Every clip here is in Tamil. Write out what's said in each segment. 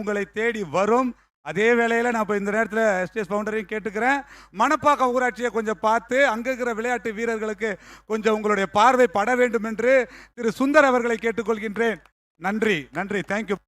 உங்களை தேடி வரும். அதே வேளையில் நான் இப்போ இந்த நேரத்தில் எஸ்டிஎஸ் ஃபவுண்டரையும் கேட்டுக்கிறேன், மணப்பாக்கம் ஊராட்சியை கொஞ்சம் பார்த்து அங்கே இருக்கிற விளையாட்டு வீரர்களுக்கு கொஞ்சம் உங்களுடைய பார்வை பட வேண்டும் என்று திரு சுந்தர் அவர்களை கேட்டுக்கொள்கின்றேன். நன்றி, நன்றி, தேங்க்யூ.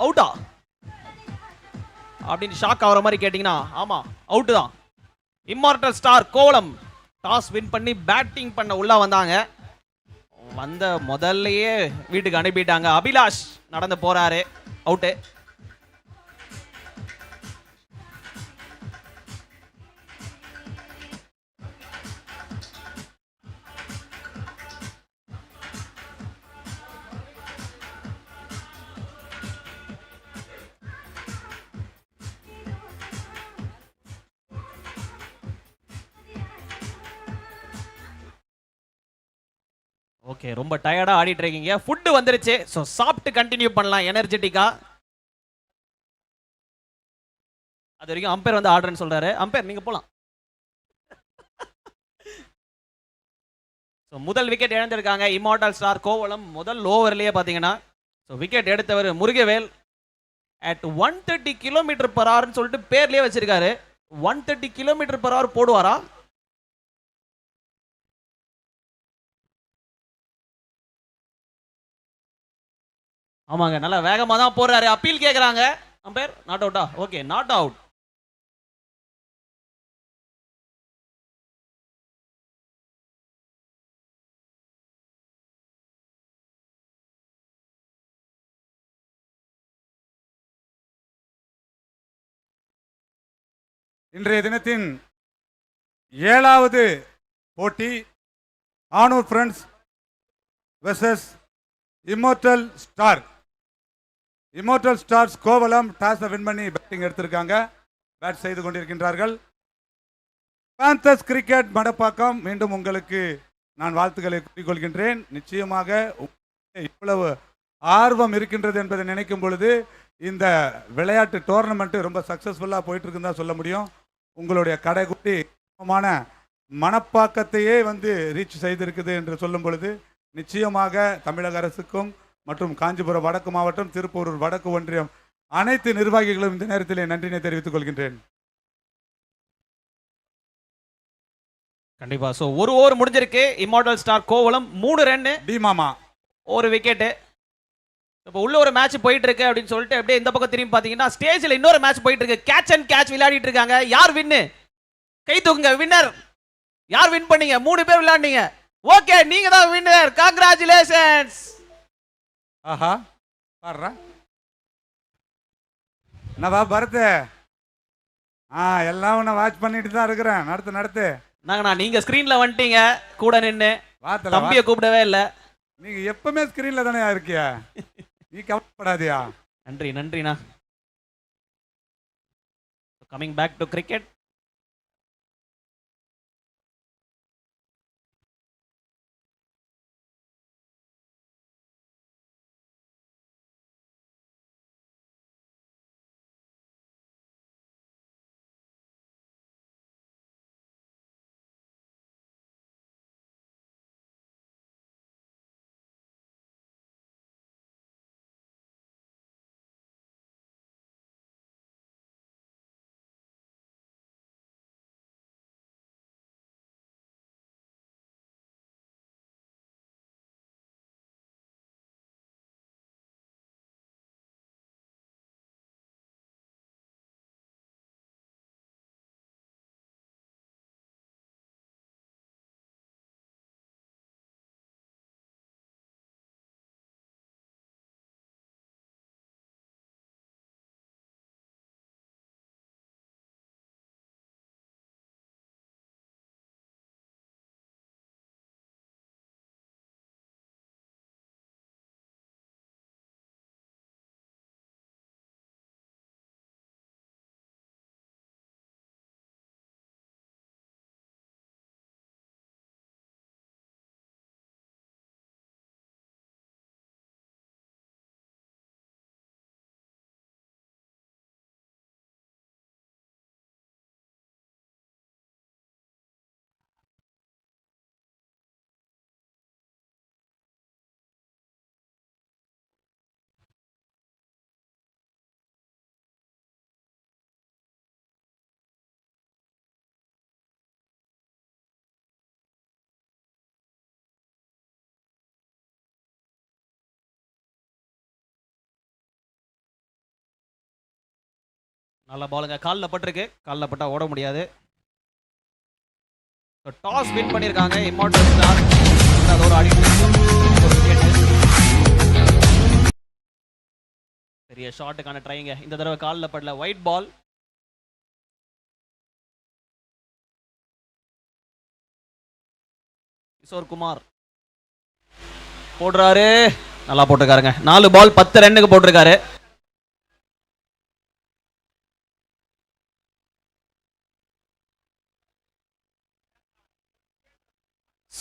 அவுட்டா அப்படின்னு ஷாக் ஆகிற மாதிரி கேட்டிங்கன்னா ஆமாம் அவுட்டு தான். Immortal star Kovalam toss win பண்ணி பேட்டிங் பண்ண உள்ள வந்தாங்க. வந்த முதல்லையே வீட்டுக்கு அனுப்பிட்டாங்க. அபிலாஷ் நடந்து போறாரு, அவுட்டு. ஓகே, ரொம்ப டயர்டா ஆடிட்டு இருக்கீங்க. ஃபுட் வந்துருச்சு, ஸோ சாப்பிட்டு கண்டினியூ பண்ணலாம் எனர்ஜெட்டிக்கா. அது வரைக்கும் அம்பேர் வந்து ஆர்டர்னு சொல்றாரு. அம்பேர் நீங்க போலாம். ஸோ முதல் விக்கெட் இழந்திருக்காங்க இம்மார்டல் ஸ்டார் கோவளம். முதல் ஓவர்லேயே பார்த்தீங்கன்னா ஸோ விக்கெட் எடுத்தவர் முருகவேல் அட் 130 km/h சொல்லிட்டு பேர்லேயே வச்சிருக்காரு. 130 km/h போடுவாரா? ஆமாங்க, நல்லா வேகமாக தான் போறாரு. அப்பீல் கேட்குறாங்க அம்பேர். நாட் அவுட்டா? Okay, not out. இன்றைய தினத்தின் 7வது போட்டி Aanur friends versus immortal star. Immortal stars Kovalam toss win பண்ணி பேட்டிங் எடுத்திருக்காங்க, பேட் செய்து கொண்டிருக்கின்றார்கள். பேந்தர்ஸ் கிரிக்கெட் மடப்பாக்கம், மீண்டும் உங்களுக்கு நான் வாழ்த்துக்களை கூறிக்கொள்கின்றேன். நிச்சயமாக இவ்வளவு ஆர்வம் இருக்கின்றது என்பதை நினைக்கும் பொழுது இந்த விளையாட்டு டோர்னமெண்ட் ரொம்ப சக்சஸ்ஃபுல்லாக போயிட்டு இருக்குன்னு தான் சொல்ல முடியும். உங்களுடைய கடைக்குட்டி மணப்பாக்கத்தையே வந்து ரீச் செய்திருக்குது என்று சொல்லும் பொழுது நிச்சயமாக தமிழக அரசுக்கும் மற்றும் காஞ்சிபுரம் வடக்கு மாவட்டம், திருப்பூர் வடக்கு ஒன்றியம் அனைத்து நிர்வாகிகளும் இந்த நேரத்திலே நன்றினை தெரிவித்துக் கொள்கின்றேன். கண்டிப்பா. ஸோ ஒரு ஓவர் முடிஞ்சிருக்கு. இம்மார்டல் ஸ்டார் கோவளம் 3 ரன், டி மாமா ஒரு விக்கெட்டு. இப்போ உள்ள ஒரு மேட்ச் போயிட்டு இருக்கு அப்படின்னு சொல்லிட்டு அப்படியே இந்த பக்கம் திரும்பி பார்த்தீங்கன்னா ஸ்டேஜில் இன்னொரு மேட்ச் போயிட்டு இருக்கு. கேட்ச் அண்ட் கேட்ச் விளையாடிட்டு இருக்காங்க. யார் வின்னு? கை தூக்குங்க. வின்னர் யார்? வின் பண்ணீங்க? 3 பேர் விளையாண்டீங்க. ஓகே, நீங்க தான் வின்னர். கங்க்ராச்சுலேஷன்ஸ். ஆஹா, பாடுறா என்னவா பரத்? எல்லாம் உன்னை வாட்ச் பண்ணிட்டு தான் இருக்கிறேன். நடத்து. நான் நீங்க ஸ்கிரீன்ல வந்துட்டீங்க கூட நின்று. தம்பியை கூப்பிடவே இல்லை. நீங்க எப்பவுமே ஸ்கிரீன்ல தானே இருக்கியா? நீ கவலைப்படாதியா? நன்றிண்ணா. Coming back to cricket. நல்ல பாலுங்க, காலில் பட்டிருக்கு. காலில் பட்டா ஓட முடியாது. டாஸ் வின் பண்ணியிருக்காங்க இம்மார்டல் ஸ்டார். அதோட பெரிய ஷாட்டுக்கான ட்ரைங்க. இந்த தடவை காலில் படல. White ball. கிஷோர் குமார் போடுறாரு. நல்லா போட்டிருக்காருங்க. 4 பால் 10 ரன்னுக்கு போட்டிருக்காரு.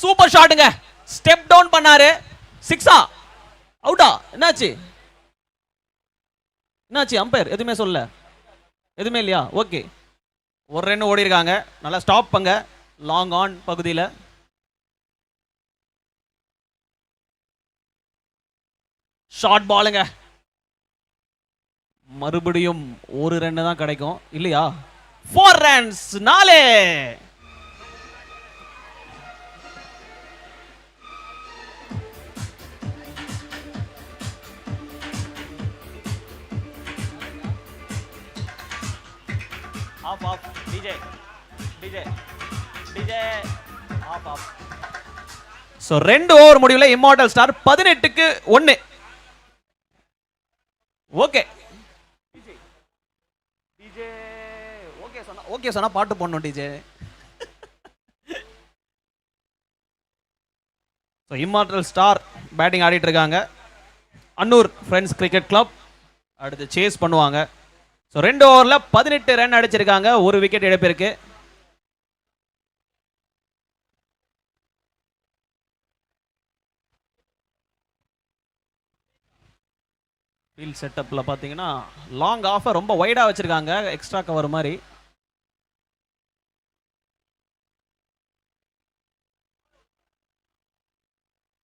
சூப்பர் ஷாட்டுங்க. ஸ்டெப் டவுன் பண்ணாரு. 6ஆ அவுட்டா? என்னாச்சு அம்பையர் எதுவுமே சொல்ல? எதுவுமே இல்லையா? ஓகே, ஒரு ரன் ஓடி இருக்காங்க. நல்லா ஸ்டாப் பண்ணுங்க லாங் ஆன் பகுதியில். ஷார்ட் பாலுங்க. மறுபடியும் ஒரு ரன் தான் கிடைக்கும் இல்லையா? 4 runs. 4. Off off DJ DJ DJ off off. So 2 over முடிவில் இம்மார்டல் ஸ்டார் 18க்கு 1. ஓகே டிஜே ஓகே சொன்னா பாட்டு போடணும் DJ. So immortal star batting ஆடிட்டு இருக்காங்க. அன்னூர் ஃப்ரெண்ட்ஸ் கிரிக்கெட் கிளப் அடுத்து சேஸ் பண்ணுவாங்க. ஸோ 2 ஓவரில் 18 ரன் அடிச்சிருக்காங்க. ஒரு விக்கெட் இழப்பிற்கு. ஃபீல்ட் செட்டப்பில் பார்த்தீங்கன்னா லாங் ஆஃபை ரொம்ப வைடாக வச்சுருக்காங்க, எக்ஸ்ட்ரா கவர் மாதிரி.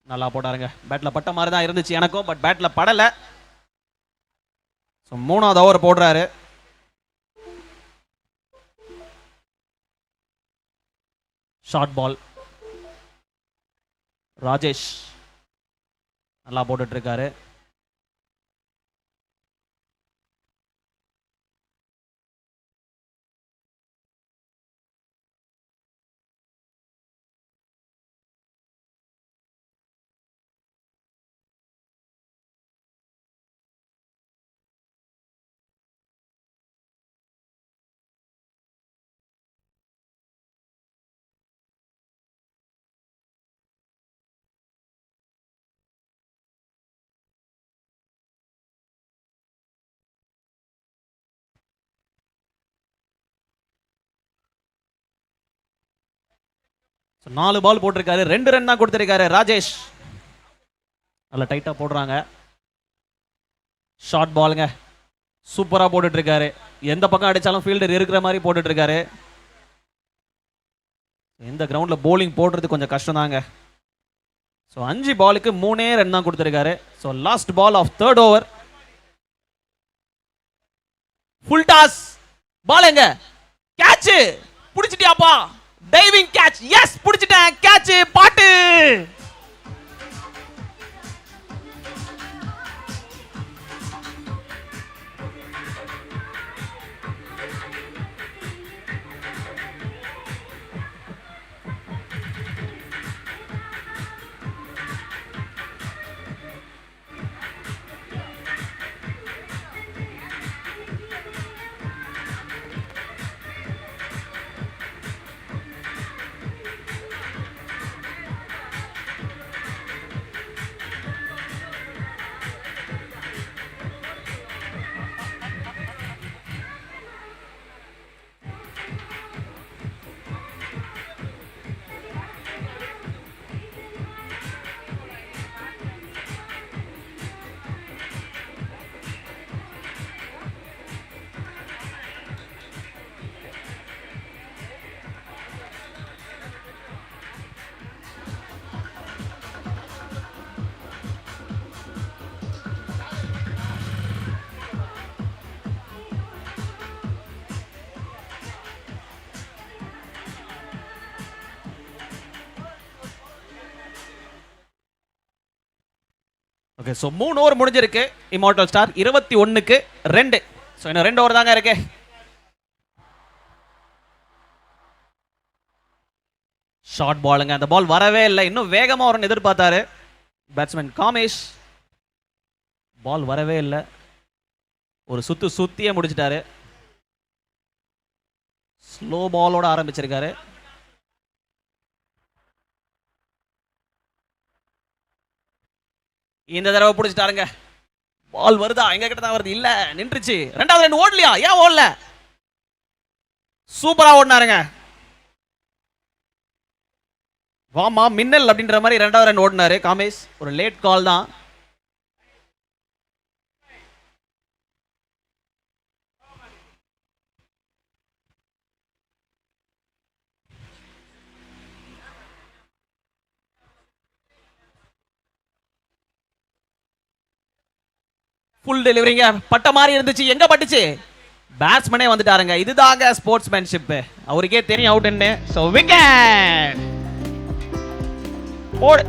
நல்லா போட்டாருங்க. பேட்டில் பட்ட மாதிரி தான் இருந்துச்சு எனக்கும், பட் பேட்டில் படலை. ஸோ 3ஆவது ஓவர் போடுறாரு. Short ball. ராஜேஷ் நல்லா போட்டுட்டு இருக்காரு. ஸோ 4 பால் போட்டிருக்காரு. 2 ரன் தான் கொடுத்திருக்காரு ராஜேஷ். நல்லா டைட்டாக போடுறாங்க. ஷார்ட் பாலுங்க. சூப்பராக போட்டுட்டு இருக்காரு. எந்த பக்கம் அடித்தாலும் ஃபீல்டர் இருக்கிற மாதிரி போட்டுட்டு இருக்காரு. இந்த கிரவுண்டில் போலிங் போடுறது கொஞ்சம் கஷ்டம் தாங்க. ஸோ 5 பாலுக்கு 3 ரன் தான் கொடுத்திருக்காரு. So last ball of 3rd over. Full toss. Ball எங்க? கேட்ச். பிடிச்சிட்டியாப்பா? Diving catch. எஸ், பிடிச்சிட்டேன். கேட்ச். பாட்டு. ஓகே, ஸோ 3 ஓவர் முடிஞ்சிருக்கு. இம்மார்டல் ஸ்டார் 21க்கு 2. ஸோ இன்னும் 2 ஓவர் தாங்க இருக்கு. ஷார்ட் பாலுங்க, அந்த பால் வரவே இல்லை, இன்னும் வேகமாக வரும்னு எதிர்பார்த்தாரு பேட்ஸ்மேன் காமேஷ். பால் வரவே இல்லை, ஒரு சுத்தியே முடிச்சிட்டாரு. ஸ்லோ பாலோட ஆரம்பிச்சிருக்காரு. இந்த தடவை பிடிச்சிட்டாருங்க. பால் வருதா? எங்க கிட்ட தான் வருது. இல்ல, நின்றுச்சு. ரெண்டாவது ரெண்டு ஓடலையா? ஏன் ஓடல? சூப்பரா ஓடினாருங்க. வாமா மின்னல் அப்படின்ற மாதிரி ரெண்டாவது ரன் ஓடினாரு காமேஷ். ஒரு லேட் கால் தான். ஃபுல் டெலிவரிங்க. பட்ட மாதிரி இருந்துச்சு. எங்க பட்டுச்சு? பேட்ஸ்மேனே வந்துட்டாருங்க. இதுதாங்க ஸ்போர்ட்ஸ்மேன்ஷிப். அவருக்கே தெரியும் அவுட்னு. So wicket. போடு.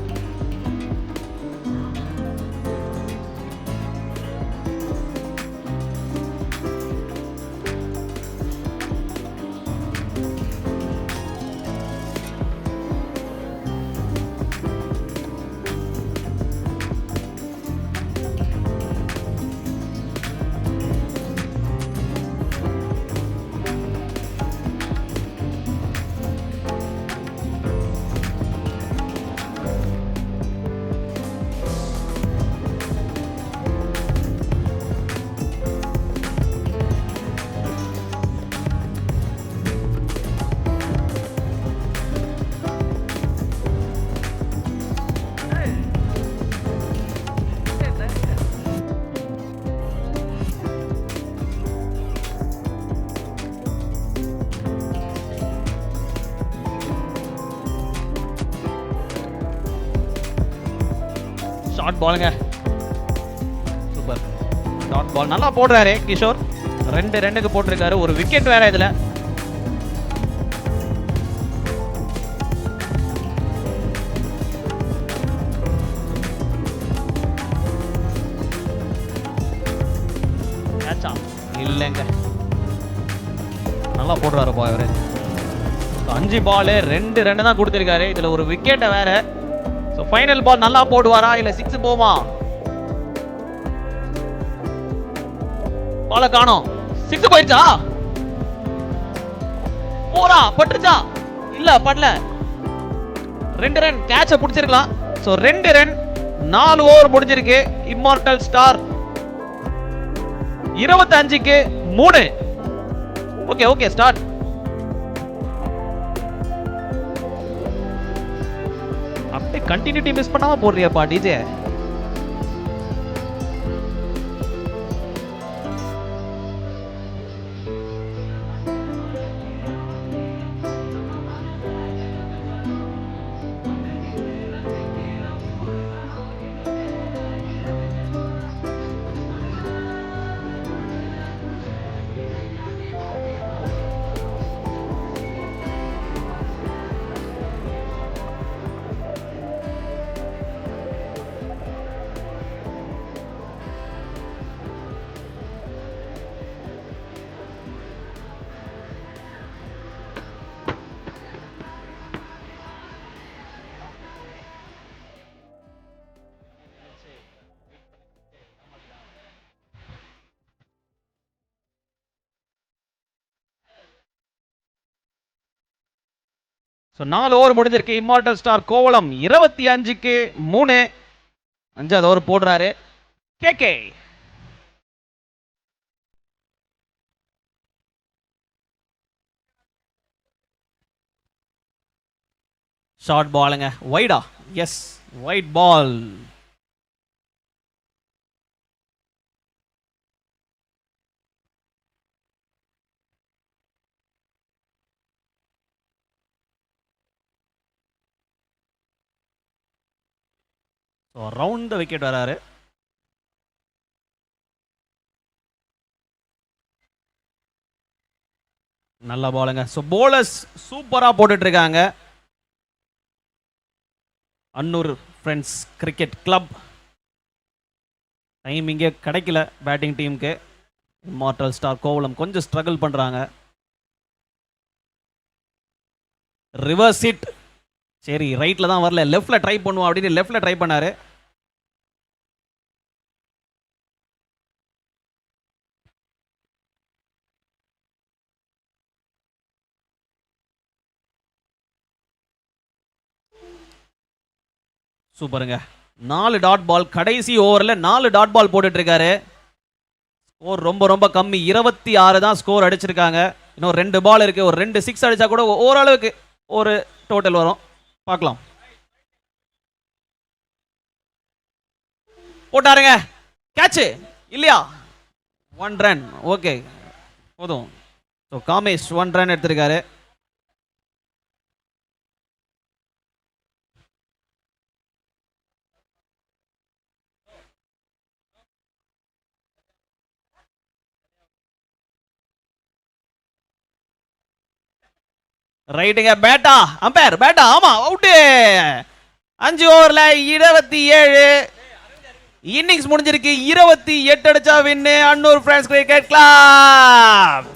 ஷார்ட் பாலுங்க. Super short ball. நல்லா போடுறாரு கிஷோர். 2 ரன்னுக்கு போட்டிருக்காரு. ஒரு விக்கெட் வேற இதுல. இல்லைங்க, நல்லா போடுறாரு இவரு. 5 பால் 2 ரன் தான் கொடுத்திருக்காரு. இதுல ஒரு விக்கெட்டை வேற. ஃபைனல் பால் நல்லா போடுவாரா இல்ல 6 போமா? பால காணோம். 6 போயிடுச்சா? போரா பட்டுச்சா? இல்ல படல. 2 ரன் கேட்ச பிடிச்சிருக்கலாம். சோ 2 ரன் 4 ஓவர் முடிஞ்சிருக்கு. இம்மார்டல் ஸ்டார் 25க்கு 3. Okay okay start. அப்படியே கண்டினியூட்டி மிஸ் பண்ணாம போடுறியாப்பா டிஜே. ஸோ 4 ஓவர் முடிஞ்சிருக்கு. இம்மார்டல் ஸ்டார் கோவளம் 25க்கு 3. 5வது ஓவர் போடுறாரு கேகே. ஷார்ட் பாலுங்க. வைடா? Yes, wide ball. Round wicket வராரு. நல்ல பாலுங்க. ஸோ போலர்ஸ் சூப்பரா போட்டுட்டு இருக்காங்க. Annur friends cricket club. Time இங்கே கிடைக்கல பேட்டிங் டீமுக்கு. இம்மார்டல் ஸ்டார் கோவளம் கொஞ்சம் ஸ்ட்ரகிள் பண்றாங்க. ரிவர்ஸ் ஹிட் சரி ரைட்ல தான் வரல, லெஃப்ட்ல ட்ரை பண்ணுவோம் அப்படின்னு லெஃப்ட்ல ட்ரை பண்ணாரு. சூப்பருங்க. 4 டாட் பால், கடைசி ஓவர்ல 4 டாட் பால் போட்டுட்டு இருக்காரு. ஸ்கோர் ரொம்ப ரொம்ப கம்மி, 26 தான் ஸ்கோர் அடிச்சிருக்காங்க. இன்னும் 2 பால் இருக்கு, ஒரு 2 சிக்ஸ் அடிச்சா கூட ஓரளவுக்கு ஒரு டோட்டல் வரும். பார்க்கலாம். போட்டாருங்க, கேட்ச் இல்லையா? 1 ரன். ஓகே போதும். ஸோ காமேஷ் 1 ரன் எடுத்திருக்காரு. ரைட்டுங்க, பேட்டா அம்பேர் பேட்டா, ஆமா அவுட்டு. 5 ஓவர்ல 27, இன்னிங்ஸ் முடிஞ்சிருக்கு. 28 அடிச்சா win Annur France cricket club.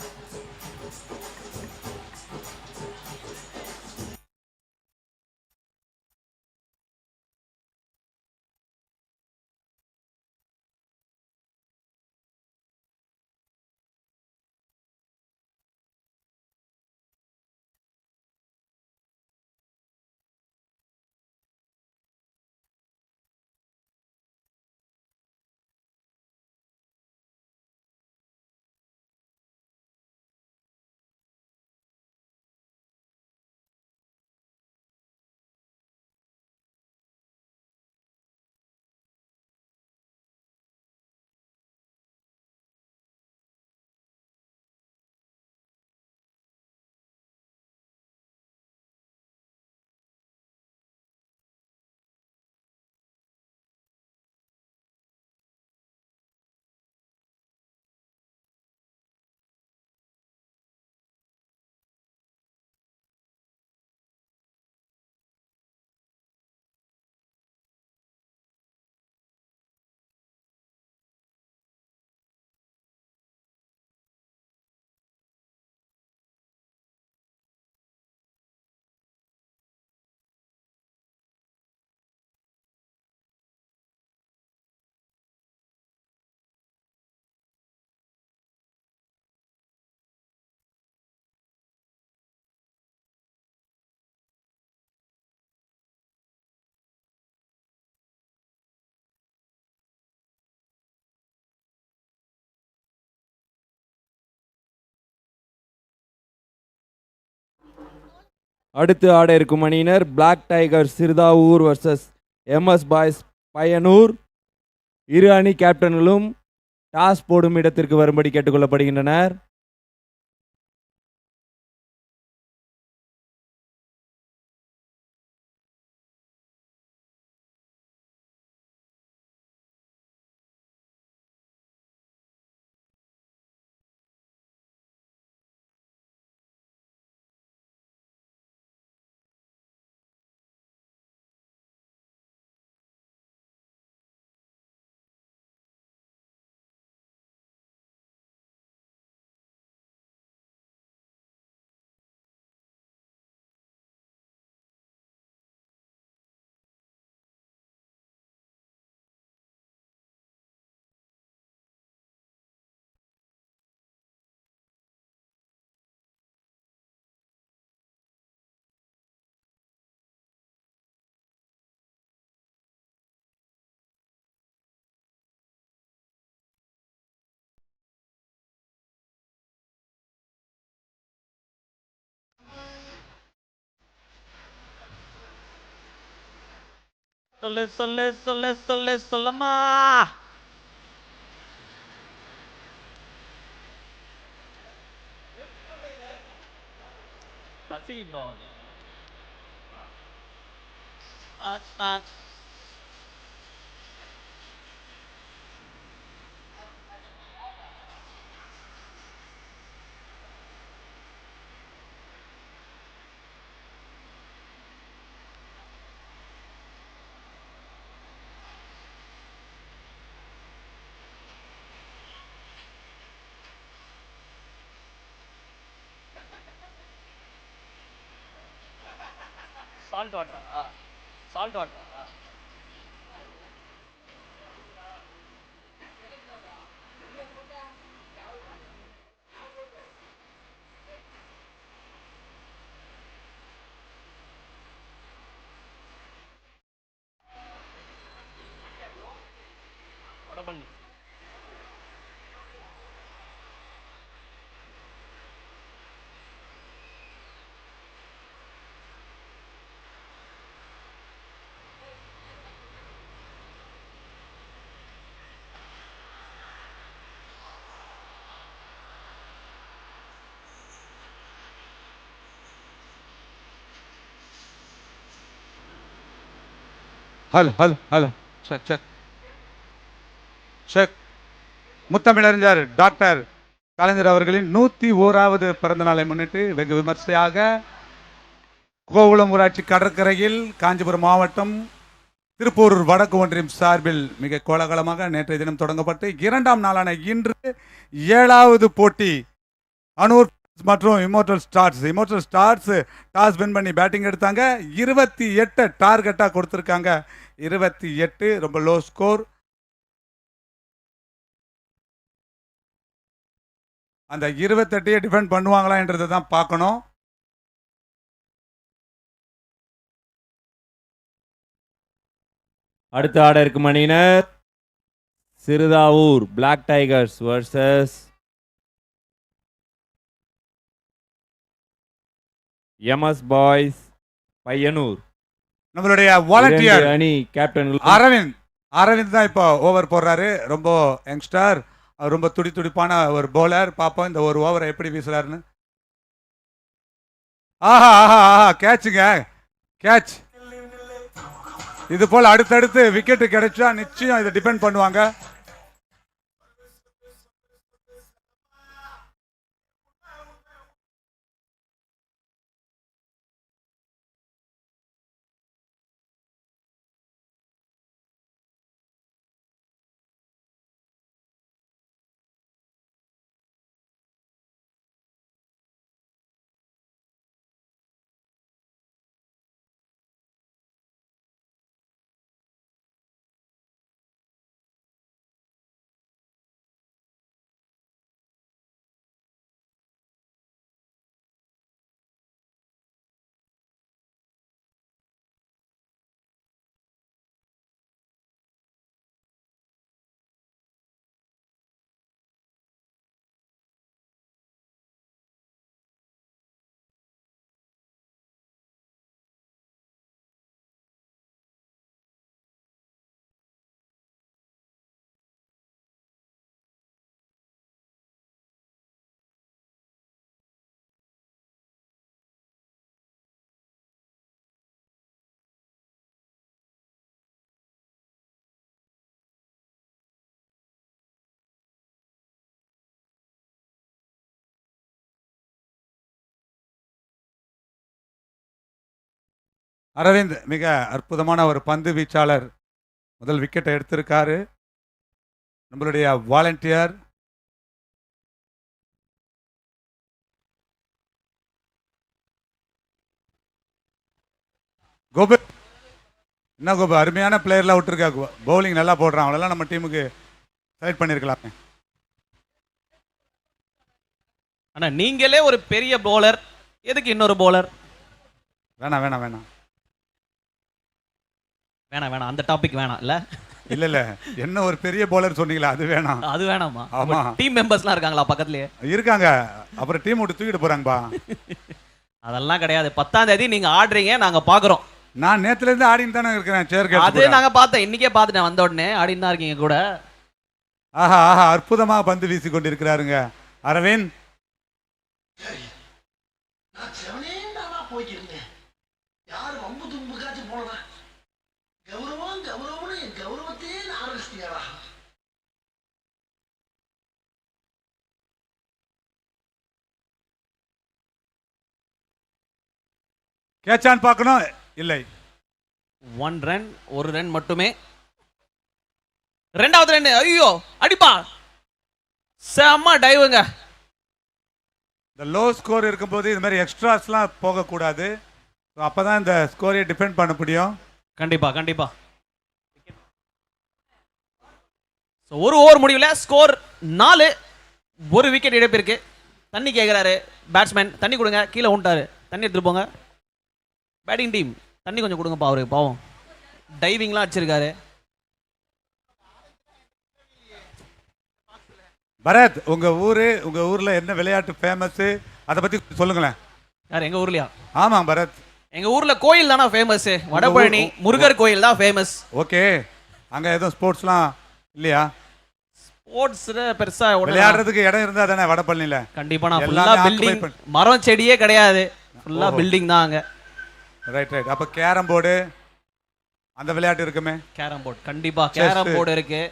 அடுத்து ஆட இருக்கும் அணியினர் black tiger Siruthavur versus MS boys Paiyanur. இரு அணி கேப்டன்களும் டாஸ் போடும் இடத்திற்கு வரும்படி கேட்டுக்கொள்ளப்படுகின்றனர். சொல்லு சொல்லு சொல்லு சொல்லு சொல்லம்மா. Salt water salt water Vadapalani hello check check check. முத்தமிழறிஞர் டாக்டர் கலைஞர் அவர்களின் 101வது பிறந்த நாளை முன்னிட்டு வெகு விமர்சையாக கோவளம் ஊராட்சி கடற்கரையில் காஞ்சிபுரம் மாவட்டம் திருப்பூர் வடக்கு ஒன்றியம் சார்பில் மிக கோலாகலமாக நேற்றைய தினம் தொடங்கப்பட்டு 2ஆம் நாளான இன்று 7வது போட்டி அனூர் மற்றும் இமோர்டல் ஸ்டார்ஸ் டாஸ் வின் பண்ணி பேட்டிங் எடுத்தாங்க. 28 டார்கெட்டாக கொடுத்துருக்காங்க. 28 ரொம்ப லோ ஸ்கோர். அந்த 28 டிஃபெண்ட் பண்ணுவாங்களா என்றதை தான் பார்க்கணும். அடுத்த ஆட இருக்கும் அணியினர் Siruthavur black tigers versus MS boys Paiyanur. நம்மளுடைய வாலண்டியர் அணி கேப்டன் அரவிந்த் தான் இப்போ ஓவர் போடுறாரு. ரொம்ப யங்ஸ்டர், ரொம்ப துடிப்பான ஒரு பவுலர். பார்ப்போம் இந்த ஒரு ஓவரை எப்படி வீசுறாருன்னு. ஆஹா ஆஹா ஆஹா கேட்சுங்க, கேட்ச். இது போல் அடுத்தடுத்து விக்கெட்டு கிடைச்சா நிச்சயம் இதை டிபெண்ட் பண்ணுவாங்க. அரவிந்த் மிக அற்புதமான ஒரு பந்து வீச்சாளர். முதல் விக்கெட்டை எடுத்திருக்காரு. நம்மளுடைய வாலண்டியர் கோபு. என்ன கோபு, அருமையான பிளேயர்லாம் விட்டுருக்கா. பவுலிங் நல்லா போடுறான். அவளெல்லாம் நம்ம டீமுக்கு செலக்ட் பண்ணியிருக்கலாமே. ஆனா நீங்களே ஒரு பெரிய பவுலர், எதுக்கு இன்னொரு பவுலர்? வேணாம் வேணாம் வேணாம் வேணாம் வேணாம் அந்த டாபிக் வேணாம். இல்ல இல்ல இல்ல என்ன ஒரு பெரிய பவுலர் சொன்னீங்களா, அது வேணாம். அது வேணாமா? ஆமா, டீம் மெம்பர்ஸ்லாம் இருக்காங்களா பக்கத்துலயே? இருக்காங்க. அப்புறம் டீம் விட்டு தூக்கிட்டு போறாங்கப்பா. அதெல்லாம் கிடையாது. 10ஆம் தேதி நீங்க ஆடுறீங்க, நாங்க பாக்குறோம். நான் நேத்துல இருந்து ஆடின்னு தானே இருக்கிறேன். சேர்க்க அது நாங்க பார்த்தேன், இன்னைக்கே பார்த்துட்டேன். வந்த உடனே ஆடின்னு தான் இருக்கீங்க கூட. ஆஹா ஆஹா அற்புதமாக பந்து வீசி கொண்டிருக்கிறாருங்க அரவிந்த். கேட்சான் பார்க்கணும். இல்லை, 1 ரன், 1 ரன் மட்டுமே. 2வது ரன். ஐயோ அடிப்பா, செம்ம டைவுங்க. இந்த லோ ஸ்கோர் இருக்கும்போது இது மாதிரி எக்ஸ்ட்ராஸ்லாம் போகக்கூடாது. ஸோ அப்போ தான் இந்த ஸ்கோரையை டிஃபெண்ட் பண்ண முடியும். கண்டிப்பா கண்டிப்பா. ஸோ ஒரு ஓவர் முடிவில் ஸ்கோர் 4, ஒரு விக்கெட் இழப்பிற்கு. தண்ணி கேட்குறாரு பேட்ஸ்மேன், தண்ணி கொடுங்க, கீழே விட்டாரு, தண்ணி எடுத்துட்டு போங்க. பேட்டிங் டீம் தண்ணி கொஞ்சம் கொடுங்கப்பா, அவருக்கு பாவம் டைவிங்லாம் அடிச்சிருக்காரு. பரத், உங்க ஊர்ல என்ன விளையாட்டு ஃபேமஸ், அதை பத்தி சொல்லுங்களேன். யார் எங்க ஊர்லயா? ஆமாம் பரத், எங்க ஊர்ல கோயில் தானே ஃபேமஸ், வடபழனி முருகர் கோயில் தான் ஃபேமஸ். ஓகே, அங்க எதுவும் ஸ்போர்ட்ஸ்லாம் இல்லையா? ஸ்போர்ட்ஸ் பெருசா விளையாடுறதுக்கு இடம் இருந்தா தானே வடபழனில? கண்டிப்பா. நான் ஃபுல்லா பில்டிங், மரம் செடியே கிடையாது, ஃபுல்லா பில்டிங் தான் அங்க. Right right. அப்ப கேரம் போர்டு அந்த விளையாட்டு இருக்குமே? கேரம் போர்டு கண்டிப்பா, கேரம் போர்டு இருக்கு.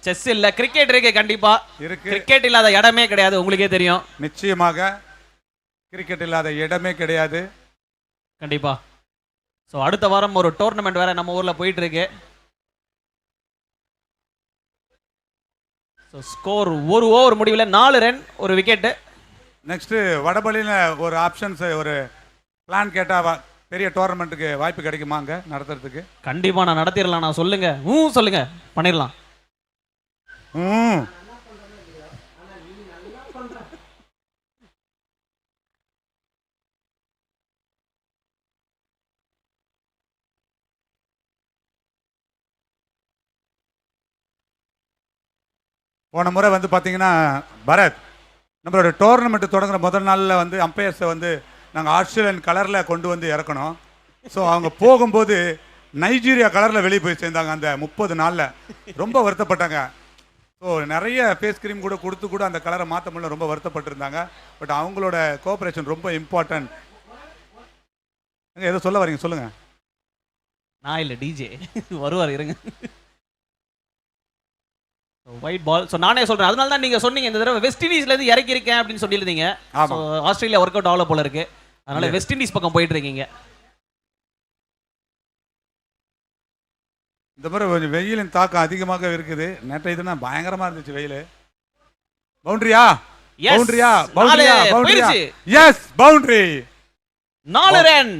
செஸ் இல்ல, கிரிக்கெட் இருக்கு கண்டிப்பா இருக்கு. கிரிக்கெட் இல்லாத இடமே கிடையாது, உங்களுக்கே தெரியும். நிச்சயமாக கிரிக்கெட் இல்லாத இடமே கிடையாது. கண்டிப்பா. ஸோ அடுத்த வாரம் ஒரு டோர்னமெண்ட் வேற நம்ம ஊர்ல போயிட்டு இருக்கு. ஸோ ஸ்கோர் ஒரு ஓவர் முடிவில் 4 ரன், ஒரு விக்கெட். நெக்ஸ்ட் வடபழனியில் ஒரு ஆப்ஷன்ஸ், ஒரு பிளான் கேட்டா பெரிய டோர்னமெண்ட்டுக்கு வாய்ப்பு கிடைக்குமாங்க நடத்துறதுக்கு? கண்டிப்பா நான் நடத்திடலாம். நான் சொல்லுங்க, சொல்லுங்க, பண்ணிடலாம். போன முறை வந்து பார்த்தீங்கன்னா பரத், நம்மளோட டோர்னமெண்ட் தொடங்குற முதல் நாளில் வந்து அம்பையர்ஸை வந்து நாங்கள் ஆஸ்திரேலியன் கலரில் கொண்டு வந்து இறக்கணும். ஸோ அவங்க போகும்போது நைஜீரியா கலரில் வெளியே போய் சேர்ந்தாங்க. அந்த 30 நாளில் ரொம்ப வருத்தப்பட்டாங்க. ஸோ நிறைய ஃபேஸ் க்ரீம் கூட கொடுத்து கூட அந்த கலரை மாற்ற முடியல, ரொம்ப வருத்தப்பட்டிருந்தாங்க. பட் அவங்களோட கோஆப்ரேஷன் ரொம்ப இம்பார்ட்டன்ட். ஏதோ சொல்ல வரீங்க, சொல்லுங்க. நான் இல்லை, டிஜே வருவார், இருங்க. White ball. ஸோ நானே சொல்றேன், அதனால தான் நீங்க சொன்னீங்க இந்த தடவை வெஸ்ட் இண்டீஸ்ல இருந்து இறக்கி இருக்கேன் அப்படின்னு சொல்லியிருந்தீங்க. ஆஸ்திரேலியா ஒர்க் அவுட் ஆகல போல இருக்கு, அதனால வெஸ்ட் இண்டீஸ் பக்கம் போயிட்டு இருக்கீங்க. இந்த மாதிரி கொஞ்சம் வெயிலின் தாக்கம் அதிகமாக இருக்குது. நேற்றைய தினம் பயங்கரமா இருந்துச்சு வெயில். பவுண்டரியா? பவுண்டரியா? பவுண்டரியா? பவுண்டரியா? Yes, boundary. 4 run.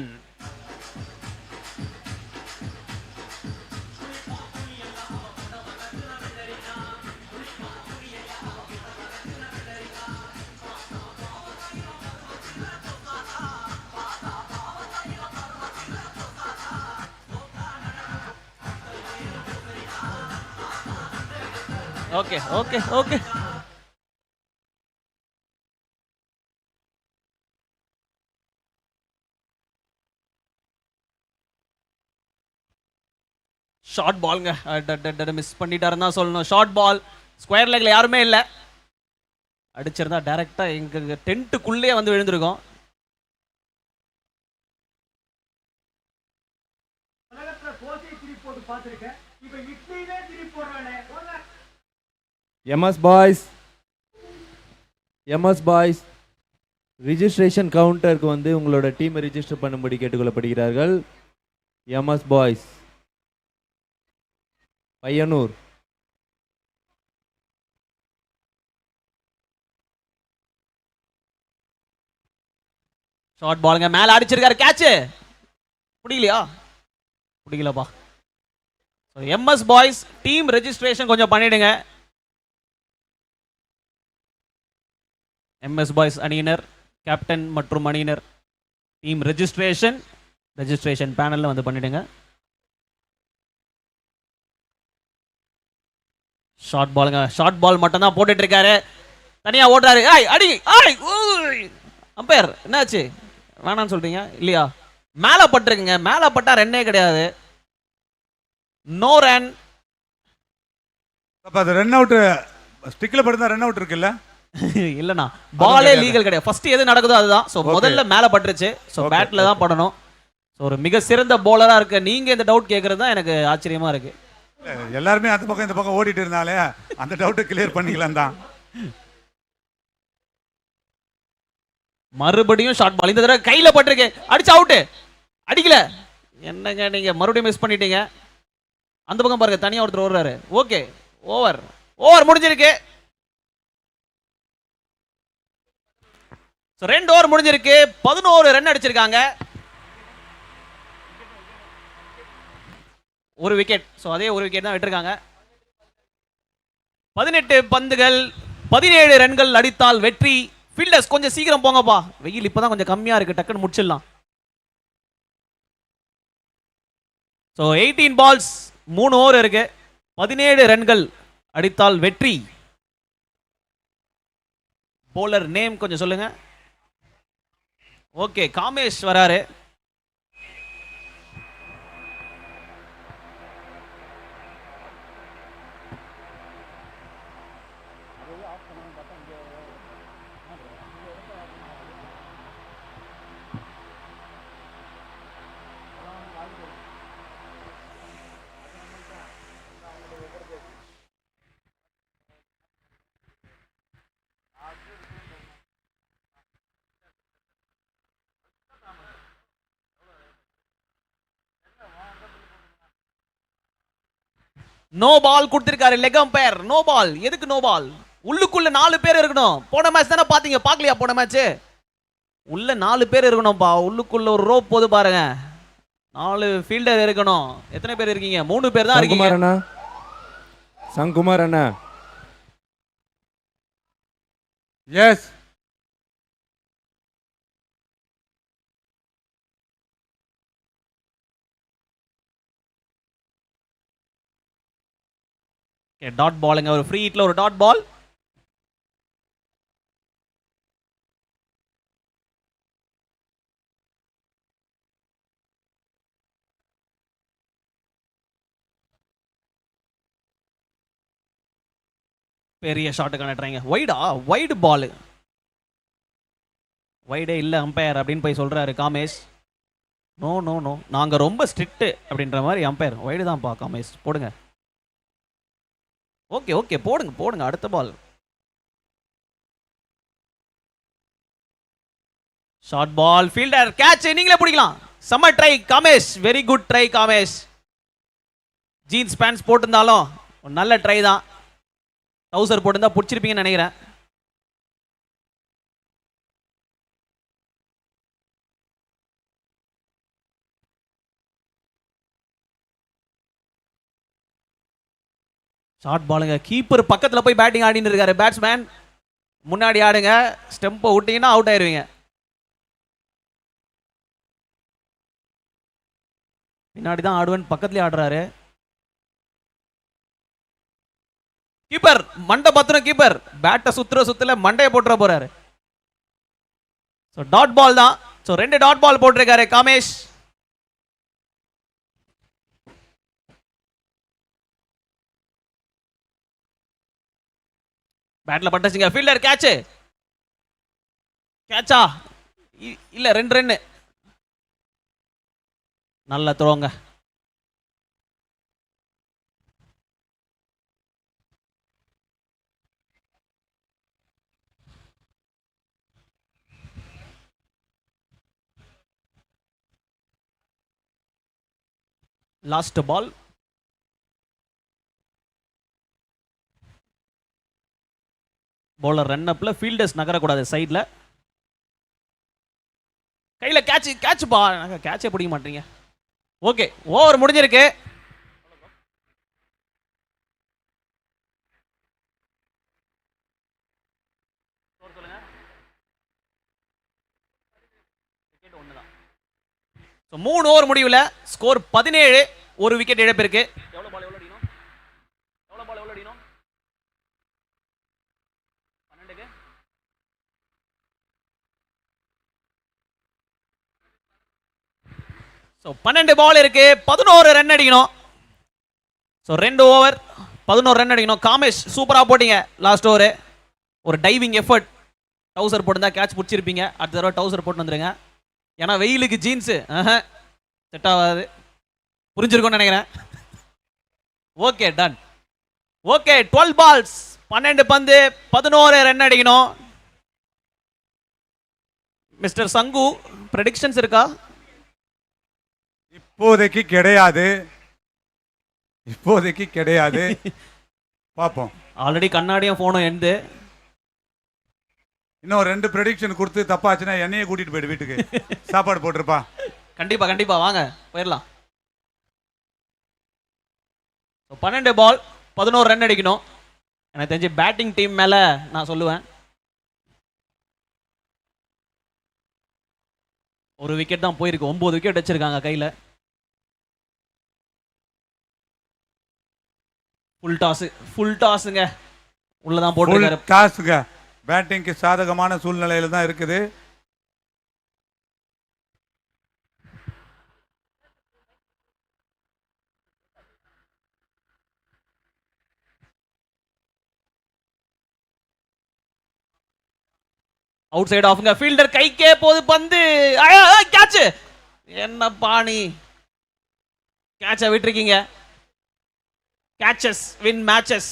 Okay okay okay. Short பால்ங்க, மிஸ் பண்ணிட்டாருன்னு தான் சொல்லணும். ஷார்ட் பால், ஸ்கொயர் லெக்ல யாருமே இல்லை, அடிச்சிருந்தா டைரக்டா எங்க டென்ட்டுக்குள்ளே வந்து விழுந்திருக்கும். எம்எஸ் பாய்ஸ் ரிஜிஸ்ட்ரேஷன் கவுண்டருக்கு வந்து உங்களோட டீமை ரிஜிஸ்டர் பண்ணும்படி கேட்டுக்கொள்ளப்படுகிறார்கள். MS boys Payyanur. ஷார்ட் பாலுங்க, மேல அடிச்சிருக்காரு, கேட்ச் பிடிக்கலையா? பிடிக்கலப்பா. எம்எஸ் பாய்ஸ் டீம் ரெஜிஸ்ட்ரேஷன் கொஞ்சம் பண்ணிடுங்க. எம்எஸ் பாய்ஸ் அணியினர், கேப்டன் மற்றும் அணியினர் டீம் ரெஜிஸ்ட்ரேஷன் பேனல்ல வந்து பண்ணிடுங்க. ஷார்ட் பாலுங்க, ஷார்ட் பால் மட்டும் தான் போட்டுட்டு இருக்காரு, தனியா ஓடுறாரு. அடி அம்பையர் என்னாச்சு, வேணான்னு சொல்றீங்க இல்லையா? மேல பட்டிருக்குங்க, மேல பட்டா ரன்னே கிடையாது, நோ ரன். அப்ப அது ரன் அவுட், ஸ்டிக்ல படுதா ரன் அவுட் இருக்குல்ல? இல்லனா பாலே லீகல் கிடையாது. ஃபர்ஸ்ட் எது நடக்குதோ அதுதான். சோ முதல்ல மேல பட்டுருச்சு, சோ பேட்ல தான் படணும். சோ ஒரு மிக சிறந்த பவுலரா இருக்க நீங்க இந்த டவுட் கேக்குறது தான் எனக்கு ஆச்சரியமா இருக்கு. எல்லாருமே அந்த பக்கம் இந்த பக்கம் ஓடிட்டு இருந்தாலே அந்த டவுட்டை கிளியர் பண்ணிக்கலாம் தான். மறுபடியும் ஷார்ட் பால், இந்த தடவை கையில பட்டிருக்கு, அடிச்சு அவுட். அடிக்கல, என்னங்க நீங்க மறுபடியும் மிஸ் பண்ணிட்டீங்க. அந்த பக்கம் பாருங்க, தனியா ஒருத்தர் ஓடுறாரு. ஓகே, ஓவர் முடிஞ்சிருக்கு. 2 ஓவர் முடிஞ்சிருக்கு, 11 ரன் அடிச்சிருக்காங்க. ஒரு விக்கெட். ஸோ அதே ஒரு விக்கெட் தான் விட்டுருக்காங்க. 18 பந்துகள் 17 ரன்கள் அடித்தால் வெற்றி. ஃபீல்டர்ஸ் கொஞ்சம் சீக்கிரம் போங்கப்பா, வெயில் இப்பதான் கொஞ்சம் கம்மியா இருக்கு, டக்குன்னு முடிச்சிடலாம். ஸோ 18 பால்ஸ் 3 ஓவர் இருக்கு, 17 ரன்கள் அடித்தால் வெற்றி. போலர் நேம் கொஞ்சம் சொல்லுங்க. ஓகே, காமேஷ் வராரு. நோ பால் கொடுத்திருக்காரு லெக் அம்பையர். No ball. எதுக்கு நோ பால்? உள்ளுக்குள்ள 4 பேர் இருக்கணும். போன மேட்ச் தானே பாத்தீங்க, பாக்கலையா போன மேட்ச்? உள்ள 4 பேர் இருக்கணும்ப்பா. உள்ளுக்குள்ள ஒரு ரோப் போது பாருங்க, 4 ஃபீல்டர் இருக்கணும். எத்தனை பேர் இருக்கீங்க? 3 பேர் தான் இருக்கீங்க. சங்குமார் அண்ணா, சங்குமார் அண்ணா. எஸ், டாட் பாலுங்க, ஒரு ஃப்ரீ ஹிட்ல ஒரு டாட் பால். பெரிய ஷாட்டுக்கான ட்ரைங்க. வைடா, வைடு பால். வைடே இல்ல அம்பையர் அப்படின்னு போய் சொல்றாரு காமேஷ். நோ நோ நோ, நாங்க ரொம்ப ஸ்ட்ரிக்ட் அப்படின்ற மாதிரி அம்பையர். வைடு தான்ப்பா காமேஷ், போடுங்க. ஓகே ஓகே, போடுங்க போடுங்க, அடுத்த ball. Short ball, fielder catch, நீங்களே பிடிக்கலாம். செம்ம try Kamesh, very good try Kamesh. Jeans pants போட்டிருந்தாலும் ஒரு நல்ல ட்ரை தான். டவுசர் போட்டிருந்தா பிடிச்சிருப்பீங்கன்னு நினைக்கிறேன். ஷார்ட் பாலுங்க, கீப்பர் பக்கத்தில் போய் பேட்டிங் ஆடின்னு இருக்காரு. பேட்ஸ்மேன் முன்னாடி ஆடுங்க, ஸ்டெம்பை விட்டீங்கன்னா அவுட் ஆயிருவீங்க. பின்னாடி தான் ஆடுவேன், பக்கத்துலேயே ஆடுறாரு கீப்பர். மண்டை பத்திரம் கீப்பர், பேட்டை சுத்துல மண்டையை போட்டுற போறாரு. ஸோ டாட் பால் தான். ஸோ 2 டாட் பால் போட்டிருக்காரு காமேஷ். பேட்ல பட்டுச்சுங்க, ஃபீல்டர் கேட்ச். கேட்சா? இல்ல, 2 ரன். நல்ல த்ரோங்க. Last ball. பவுலர் ரன் அப்ல, ஃபீல்டர்ஸ் நகரக்கூடாது சைட்ல. கையில கேட்ச், கேட்ச் பா, கேட்சே பிடிக்க மாட்டீங்க. ஓகே, ஓவர் முடிஞ்சிருக்கு. ஸோ 3 ஓவர் முடிவில் ஸ்கோர் 17, ஒரு விக்கெட் இழப்பு இருக்கு. எவ்வளோ பால் எவ்வளோ அடிக்கணும்? எவ்வளோ பால் எவ்வளோ அடிக்கணும்? 12க்கு. ஸோ 12 பால் இருக்கு, 11 ரன் அடிக்கணும். ஸோ 2 ஓவர் 11 ரன் அடிக்கணும். காமேஷ் சூப்பராக போட்டீங்க லாஸ்ட் ஓவர். ஒரு டைவிங் எஃபர்ட். டவுசர் போட்டுருந்தா கேட்ச் பிடிச்சிருப்பீங்க. அடுத்த தடவை டவுசர் போட்டு வந்துருங்க, ஏன்னா வெயிலுக்கு ஜீன்ஸு செட் ஆகாது. புரிஞ்சிருக்கும்னு நினைக்கிறேன். Okay, ton. ஓகே, 12 பால்ஸ் 12 பந்து 11 ரன் அடிக்கணும். மிஸ்டர் சங்கு, ப்ரெடிக்ஷன்ஸ் இருக்கா? இப்போதைக்கு கிடையாது, இப்போதைக்கு கிடையாது. பார்ப்போம். ஆல்ரெடி கண்ணாடியும் போனும் எந்து. இன்னும் 2 ப்ரெடிக்ஷன் கொடுத்து தப்பாச்சுன்னா என்னையே கூட்டிட்டு போயிடு வீட்டுக்கு. சாப்பாடு போட்டிருப்பா. கண்டிப்பா கண்டிப்பா, வாங்க போயிடலாம். 12 பால் 11 ரன் அடிக்கணும். எனக்கு தெரிஞ்சு பேட்டிங் டீம் மேல நான் சொல்லுவேன். ஒரு விக்கெட் தான் போயிருக்கு. 9 விக்கெட் வச்சிருக்காங்க கையில. ஃபுல் டாஸுங்க. உள்ளதான் போட்டுருக்காரு. டாஸுங்க. பேட்டிங்க்கு சாதகமான சூழ்நிலையில தான் இருக்குது. அவுட் சைடு ஆஃப்ங்க. ஃபீல்டர் கைக்கே போது பந்து. கேட்ச். என்ன பாணி, கேட்சை விட்டுருக்கீங்க. கேட்சஸ் வின் மேட்சஸ்.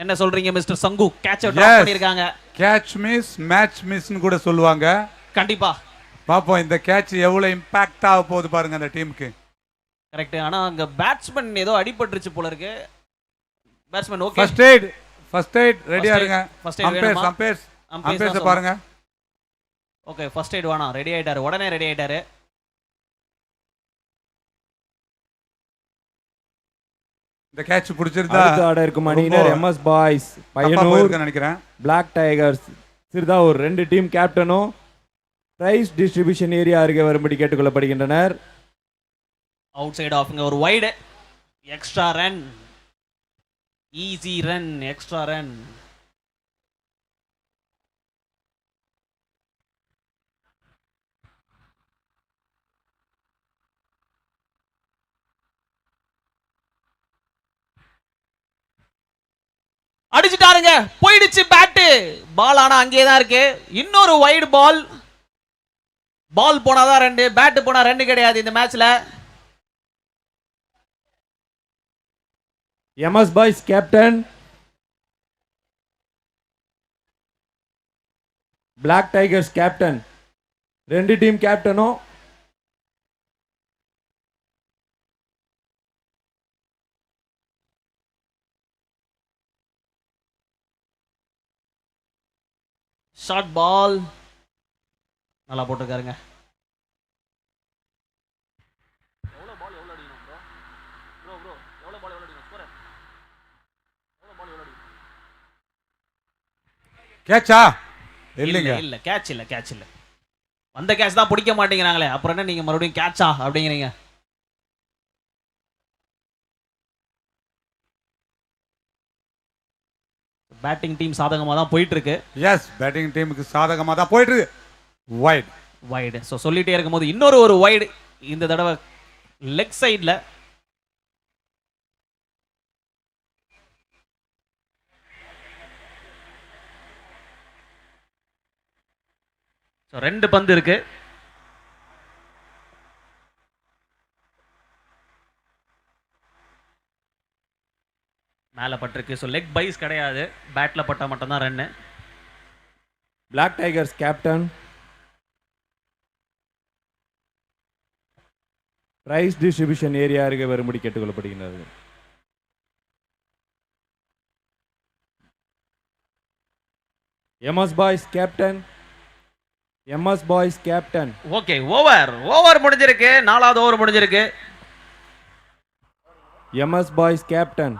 என்ன சொல்றீங்க மிஸ்டர் சங்கு? கேட்சை டிராப் பண்ணிருக்காங்க. கேட்ச் மிஸ் மேட்ச் மிஸ்னு கூட சொல்லுவாங்க. கண்டிப்பா பாப்போம் இந்த கேட்ச் எவ்வளவு இம்பாக்ட் ஆக போகுது பாருங்க அந்த டீமுக்கு. கரெக்ட். ஆனா அங்க பேட்ஸ்மேன் ஏதோ அடிபட்டுருச்சு போல இருக்கு. Batsman okay. ஃபர்ஸ்ட் எய்ட் ரெடியா இருங்க. அம்பையர்ஸ் பாருங்க. ஓகே ஃபர்ஸ்ட் எய்ட் வேணாம். ரெடி ஆயிட்டாரு. உடனே ரெடி ஆயிட்டாரு. இந்த கேட்ச் பிடிச்சிருந்தா அடுத்த ஆட இருக்கும் அணியினர் எம்எஸ் பாய்ஸ் பையனூர் நினைக்கிறேன். Black tigers Siruthavur. 2 டீம் கேப்டனும் பிரைஸ் டிஸ்ட்ரிபியூஷன் ஏரியா அருகே வரும்படி கேட்டுக்கொள்ளப்படுகின்றனர். அவுட் சைடு ஆஃப்ங்க. ஒரு wide. Extra run. Easy run. Extra run. அடிச்சுட்டாருங்க. போயிடுச்சு பேட்டு. பால் ஆனா அங்கே தான் இருக்கு. இன்னொரு வைடு பால். பால் போனாதான் 2, பேட் போனா 2 கிடையாது இந்த மேட்ச்ல. MS boys captain black tigers captain. 2 team கேப்டனும் ஷார்ட் பால் நல்லா போட்டிருக்காருங்க. கேட்சா இல்லைங்க. இல்ல கேட்ச் இல்ல. வந்த கேட்ச் தான் பிடிக்க மாட்டேங்கிறாங்களே. அப்புறம் என்ன நீங்க மறுபடியும் கேட்சா அப்படிங்கிறீங்க? பேட்டிங் டீம் சாதகமா தான் போயிட்டு இருக்கு. எஸ் பேட்டிங் டீமுக்கு சாதகமா தான் போயிட்டு இருக்கு. வைடு. சோ சொல்லிட்டே இருக்கும்போது இன்னொரு ஒரு வைடு. இந்த தடவை லெக் சைடுல. சோ 2 பந்து இருக்கு. மேல பட்டிருக்கு. ஸோ லெக் பைஸ் கிடையாது. பேட்ல பட்டா மட்டும் தான் ரன்னு. Black tigers captain prize distribution area அருகே வரும்படி கேட்டுக்கொள்ளப்படுகிறது. MS boys captain. Okay over முடிஞ்சிருக்கு. 4வது ஓவர் முடிஞ்சிருக்கு. எம்எஸ் பாய்ஸ் கேப்டன்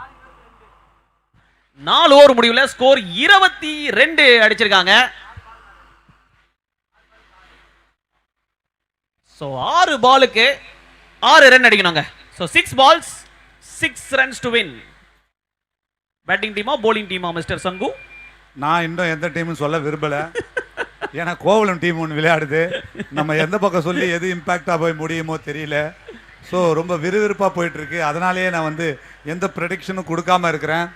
4 ஓவர் முடிவுல ஸ்கோர் 22 அடிச்சிருக்காங்க. சோ 6 பாலுக்கு 6 ரன் அடிக்கணுங்க. So 6 balls 6 runs to win. Batting டீமா bowling டீமா மிஸ்டர் சங்கு? நான் இன்னும் எந்த டீமும் சொல்ல விரும்பல. ஏன்னா கோவலம் டீம் ஒன்று விளையாடுது. நம்ம எந்த பக்கம் சொல்லி எது இம்பாக்டாக போய் முடியுமோ தெரியல. ஸோ ரொம்ப விறுவிறுப்பாக போயிட்டு இருக்கு. அதனாலேயே நான் வந்து எந்த ப்ரெடிக்ஷனும் கொடுக்காம இருக்கிறேன்.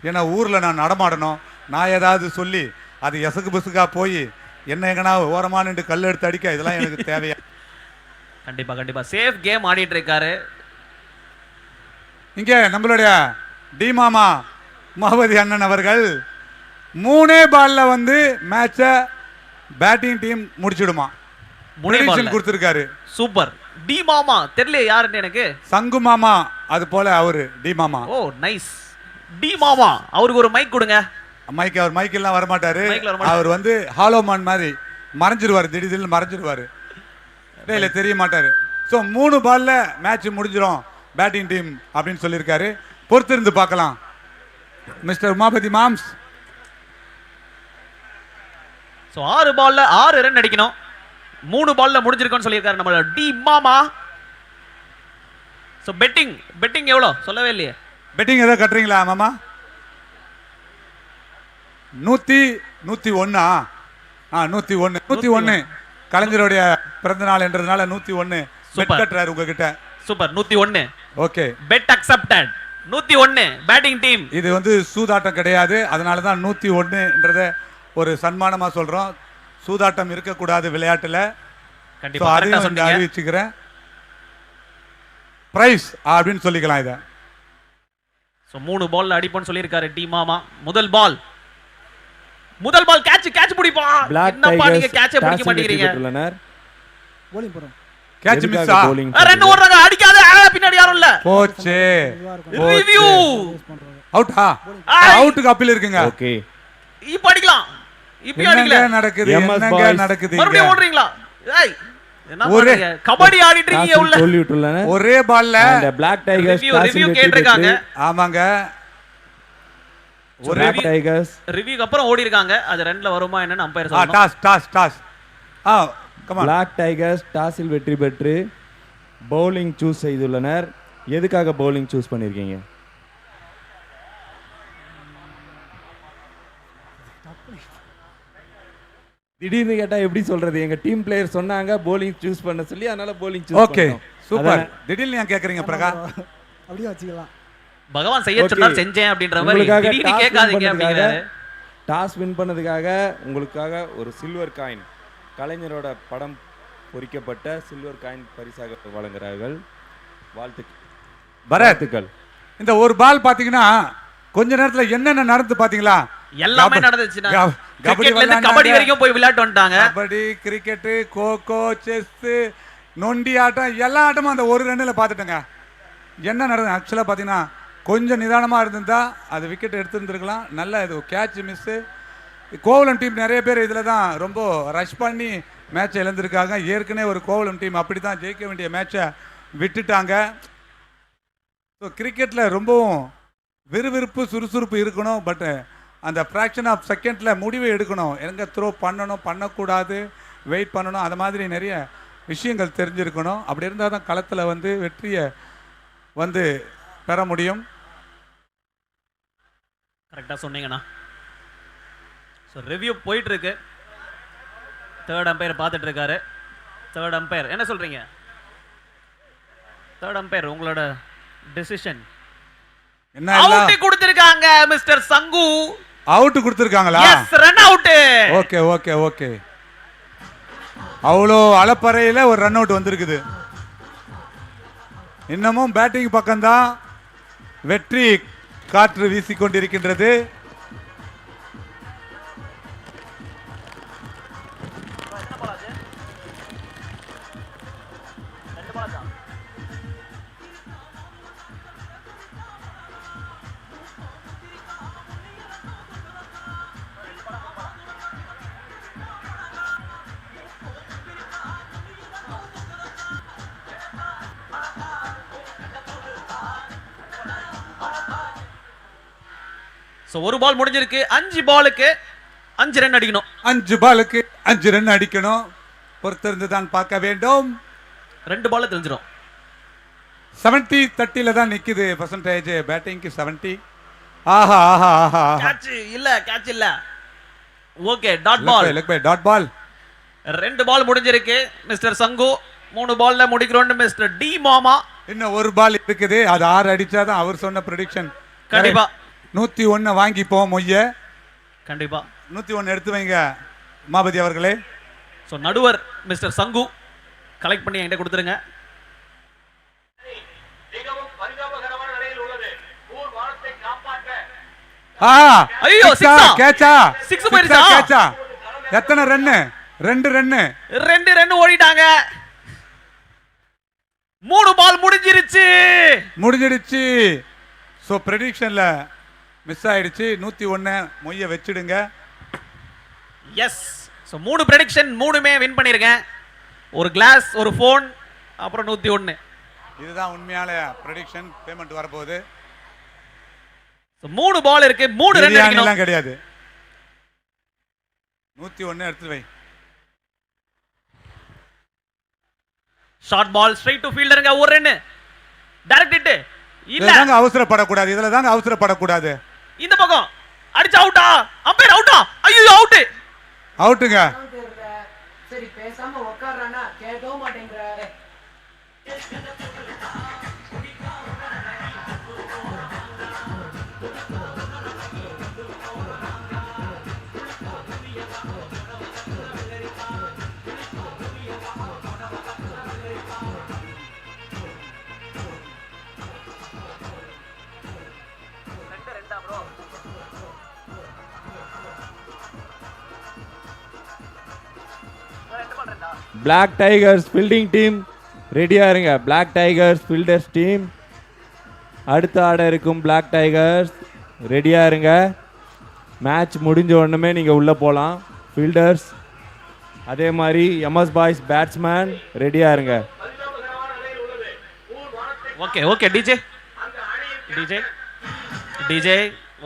ஏன்னா ஊரில் நான் நடமாடணும். நான் ஏதாவது சொல்லி அது எசக்கு பிசுக்காக போய் என்ன எங்கன்னா ஓரமாக நின்று கல் எடுத்து அடிக்க இதெல்லாம் எனக்கு தேவையா? கண்டிப்பா சேஃப் கேம் ஆடிட்டு இருக்காரு. இங்கே நம்மளுடைய டி மாமா மகவதி அண்ணன் அவர்கள் 3 பால்ல வந்து மேட்சை பேட்டிங் டீம் முடிச்சிடுமா கொடுத்திருக்காரு. சூப்பர். டி மாமா தெரியல யாருன்னு எனக்கு. சங்கு மாமா அது போல அவரு டி மாமா. ஓ நைஸ். டி மாமா அவருக்கு ஒரு மைக் கொடுங்க. அவர் மைக் எல்லாம் வர மாட்டாரு. அவர் வந்து ஹாலோமான் மாதிரி மறைஞ்சிருவாரு. திடீர்னு மறைஞ்சிருவாரு. இல்ல தெரிய மாட்டாரு. ஸோ 3 பால்ல மேட்ச் முடிஞ்சிடும் பேட்டிங் டீம் அப்படின்னு சொல்லியிருக்காரு. பொறுத்திருந்து பார்க்கலாம். Mister Umapathi moms. ஸோ 6 பால்ல 6 ரன் அடிக்கணும். 3 பால்ல முடிஞ்சிருக்குன்னு சொல்லியிருக்காரு நம்மளோட டி மாமா. ஸோ பெட்டிங் எவ்வளோ சொல்லவே இல்லையே. பெட்டிங் ஏதாவது கட்டுறீங்களா மாமா? 101. 101 கலைஞருடைய பிறந்த நாள் என்றதுனால 101 பெட் கட்டுறாரு உங்ககிட்ட. Super. 101. Okay, bet accepted. 101 batting team. இது வந்து சூதாட்டம் கிடையாது, அதனால தான் 101ன்றத ஒரு சன்மானமா சொல்றோம். சூதாட்டம் இருக்கக்கூடாது விளையாட்டுல. கண்டிப்பா அதையும் அறிவிச்சுக்கிறேன். பிரைஸ் அப்படின்னு சொல்லிக்கலாம் இத. சோ 3 பால்ல அடிப்போம்னு சொல்லியிருக்காரு டி மாமா. முதல் பால் கேட்ச் பிடிப்பா. என்னப்பா நீங்க கேட்சே பிடிக்க மாட்டீங்க. bowling போறோம். கேட்ச் மிஸ்ஸா? ரன் ஓடுறாங்க, அடிக்காத. பின்னாடி யாரும் இல்ல. போச்சு. ரிவ்யூ. அவுட்டா? அவுட்டுக்கு அப்பீல் இருக்குங்க. ஓகே, இப்ப அடிக்கலாம். இப்ப அடிக்கல. என்னங்க நடக்குது? மறுபடியும் ஓடுறீங்களா? ஏய் என்ன பண்றீங்க? கபடி ஆடிட்டு இருக்கீங்க உள்ள. சொல்லி விட்டுள்ளன. ஒரே பால்ல அந்த பிளாக் டைகர்ஸ் ரிவ்யூ கேட்டிருக்காங்க. ஆமாங்க. ஒரே டைகர்ஸ் ரிவ்யூக்கு அப்புறம் ஓடி இருக்காங்க. அது ரன்ல வருமா என்னன்னு அம்பையர் சொல்லணும். Toss. Come on. Black tigers டாஸில் வெற்றி பெற்று பவுலிங் சூஸ் செய்துள்ளனர். எதுக்காக பவுலிங் சூஸ் பண்ணிருக்கீங்க? திடீர்னு கேட்டா எப்படி சொல்றது? எங்க டீம் பிளேயர் சொன்னாங்க bowling சூஸ் பண்ண சொல்லி, அதனால bowling சூஸ் ஓகே, சூப்பர். திடீர்னு ஏன் கேக்குறீங்க பிரகா? அப்படியே வச்சுக்கலாம். பகவான் செய்ய சொன்னார் செஞ்சேன் அப்படின்ற மாதிரி திடீர்னு கேட்காதீங்க அப்படிங்கறாரு. டாஸ் வின் பண்ணதுக்காக உங்களுக்காக ஒரு சில்வர் காயின், கலைஞரோட படம் பொறிக்கப்பட்ட சில்வர் காயின் பரிசாக வழங்குகிறார்கள். வாழ்த்துக்கள். இந்த ஒரு பால் பாத்தீங்கன்னா கொஞ்ச நேரத்துல என்னென்ன நடந்து பாத்தீங்களா? எல்லாமே நடந்துச்சுனா கிரிக்கெட்ல இருந்து கபடி வரைக்கும் போய் விளையாட்டு வந்துட்டாங்க. கபடி, கிரிக்கெட், கோகோ, செஸ், நொண்டி ஆட்டம், எல்லா ஆட்டமும் அந்த ஒரு ரன்னில் பார்த்துட்டேங்க. என்ன நடந்தது ஆக்சுவலாக பார்த்தீங்கன்னா கொஞ்சம் நிதானமாக இருந்திருந்தா அது விக்கெட் எடுத்துருந்துருக்கலாம். நல்ல இது கேட்ச் மிஸ்ஸு. கோவலம் டீம் நிறைய பேர் இதில் தான் ரொம்ப ரஷ் பண்ணி மேட்சை இழந்திருக்காங்க. ஏற்கனவே ஒரு கோவலம் டீம் அப்படி தான் ஜெயிக்க வேண்டிய மேட்சை விட்டுட்டாங்க. ஸோ கிரிக்கெட்டில் ரொம்பவும் விறுவிறுப்பு, சுறுசுறுப்பு இருக்கணும். பட் அந்த ஃப்ராக்ஷன் ஆஃப் செகண்டில் முடிவை எடுக்கணும். எங்கே த்ரோ பண்ணணும், பண்ணக்கூடாது, வெயிட் பண்ணணும், அது மாதிரி நிறைய விஷயங்கள் தெரிஞ்சிருக்கணும். அப்படி இருந்தால் தான் களத்தில் வந்து வெற்றியை வந்து பெற முடியும். கரெக்டாக சொன்னீங்கண்ணா. ஸோ ரிவ்யூ போயிட்டு இருக்கு. தேர்ட் அம்பையர் பார்த்துட்டு இருக்காரு. தேர்ட் அம்பையர் என்ன சொல்றீங்க? தேர்ட் அம்பையர் உங்களோட டிசிஷன் என்ன? அவுட் கொடுத்திருக்காங்க மிஸ்டர் சங்கு. அவுட் கொடுத்திருக்காங்களா? Yes, run out. Okay okay okay. அவ்வளோ அளப்பறையில் ஒரு ரன் அவுட் வந்திருக்குது. இன்னமும் பேட்டிங் பக்கம்தான் வெற்றி காற்று வீசிக்கொண்டிருக்கின்றது. சோ ஒரு பால் முடிஞ்சிருக்கு. 5 பாலுக்கு 5 ரன் அடிக்கணும். 5 பாலுக்கு 5 ரன் அடிக்கணும். பொறுத்திருந்து தான் பார்க்க வேண்டும். 2 பால்ல தெரிஞ்சிடும். 70-30ல தான் நிக்குது பர்சன்டேஜ் பேட்டிங்க்கு. 70. ஆஹா ஆஹா ஆஹா. கேட்ச் இல்ல. Okay, dot ball. Leg bye dot ball. 2 ball முடிஞ்சிருக்கு மிஸ்டர் சங்கு. 3 பால்ல முடிக்கிறோம் மிஸ்டர் டி மாமா. இன்னும் ஒரு பால் இருக்குது. அது 6 அடிச்சாதான் அவர் சொன்ன ப்ரெடிக்ஷன் கண்டிப்பா. 101 வாங்கிப்போம் மொய்ய. கண்டிப்பா 101 எடுத்து வைங்க உமாபதி அவர்களே. ஸோ நடுவர் மிஸ்டர் சங்கு கலெக்ட் பண்ணி என்கிட்ட கொடுத்துருங்க. ஐயோ, கேட்சா? சிக்ஸ் போயிடுச்சா? கேட்சா? எத்தனை ரன்னு? 2 ரன்னு. 2 ரன் ஓடிட்டாங்க. 3 பால் முடிஞ்சிருச்சு. ஸோ ப்ரெடிக்ஷன்ல மிஸ் ஆயிடுச்சு. 101 மொய்ய வச்சிடுங்க. எஸ். ஸோ 3 ப்ரெடிக்ஷன் 3மே வின் பண்ணியிருக்கேன். ஒரு கிளாஸ், ஒரு ஃபோன், அப்புறம் 101. இதுதான் உண்மையான ப்ரெடிக்ஷன். பேமெண்ட் வரப்போகுது. 3 பால் இருக்கு, 3 ரன் அடிக்கணும். எல்லாம் கிடையாது. 101 எடுத்து வை. ஷார்ட் பால் ஸ்ட்ரைட் டு ஃபீல்டருங்க, ஒரு ரன். டைரக்ட் ஹிட் இல்ல. இதுல அவசரப்படக்கூடாது. இதுல தாங்க அவசரப்படக்கூடாது. இந்த பக்கம் அடிச்சு அவுட்டா? அம்பையர் அவுட்டா? ஐயோ அவுட். அவுட்டுங்க. சரி பேசாம உட்கார்றானா கேட்கவும் மாட்டேங்கிறாரு. பிளாக் டைகர்ஸ் ஃபீல்டிங் டீம் ரெடியா இருங்க. பிளாக் டைகர்ஸ் ஃபீல்டர்ஸ் டீம் அடுத்த ஆட இருக்கும். பிளாக் டைகர்ஸ் ரெடியா இருங்க. மேட்ச் முடிஞ்ச உடனே நீங்க உள்ள போலாம். ஃபீல்டர்ஸ் அதே மாதிரி எம்எஸ் பாய்ஸ் பேட்ஸ்மேன் ரெடியா இருங்க. Okay okay DJ DJ DJ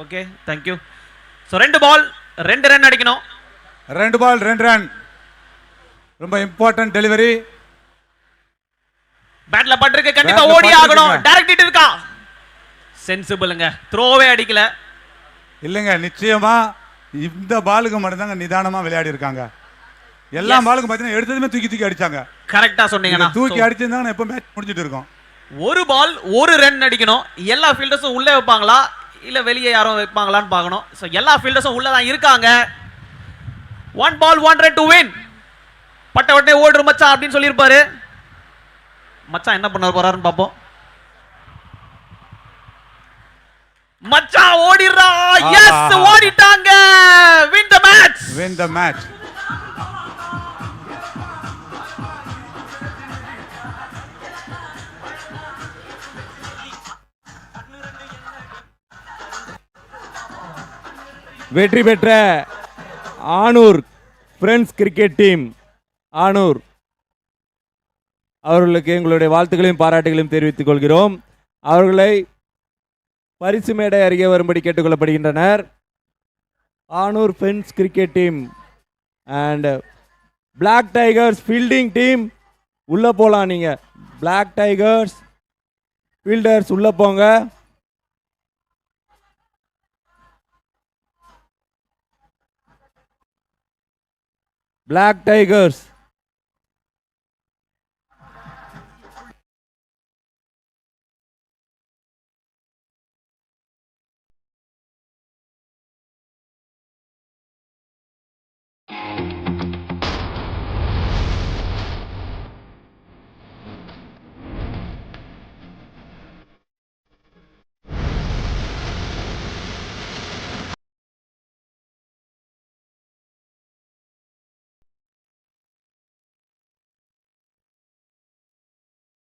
okay thank you. So 2 ball 2 run அடிக்கணும். 2 பால் 2 ரன். ரொம்ப இம்பார்ட்டன்ட் டெலிவரி. பேட்ல பட்டிருக்கு, கண்டிப்பா Batல ஓடி ஆகணும். பட்டிருக்குங்க. டைரக்ட் ஹிட் இருக்கா? சென்சிபிள்ங்க, த்ரோவே அடிக்கல. இல்லைங்க, நிச்சயமா இந்த பாலுக்கு மட்டும்தாங்க நிதானமா விளையாடி இருக்காங்க. எல்லா பாலுக்கும் பார்த்தீங்கன்னா எடுத்ததுமே தூக்கி தூக்கி அடிச்சாங்க. கரெக்டா சொன்னீங்கண்ணா. தூக்கி அடிச்சிருந்தாங்க எப்போ மேட்ச் முடிஞ்சிட்டு இருக்கோம். 1 பால் 1 ரன் அடிக்கணும். எல்லா ஃபீல்டர்ஸும் உள்ளே வைப்பாங்களா இல்ல வெளியே யாரும் வைப்பாங்களான்னு பார்க்கணும். சோ எல்லா ஃபீல்டர்ஸும் உள்ள தான் இருக்காங்க. 1 பால் 1 ரன் டு வின். பட்ட உடனே ஓடுற மச்சான் அப்படின்னு சொல்லியிருப்பாரு. மச்சான் என்ன பண்ண போறாருன்னு பார்ப்போம். மச்சான் ஓடிடுறா. எஸ் ஓடிட்டாங்க. Win the match. Win the match. வெற்றி பெற்ற ஆனூர் ஃப்ரெண்ட்ஸ் கிரிக்கெட் டீம் ஆனூர் அவர்களுக்கு எங்களுடைய வாழ்த்துக்களையும் பாராட்டுகளையும் தெரிவித்துக் கொள்கிறோம். அவர்களை பரிசு மேடை அருகே வரும்படி கேட்டுக்கொள்ளப்படுகின்றனர். Aanur friends cricket team and black tigers fielding team உள்ள போலாம். நீங்க பிளாக் டைகர்ஸ் ஃபீல்டர்ஸ் உள்ள போங்க. Black Tigers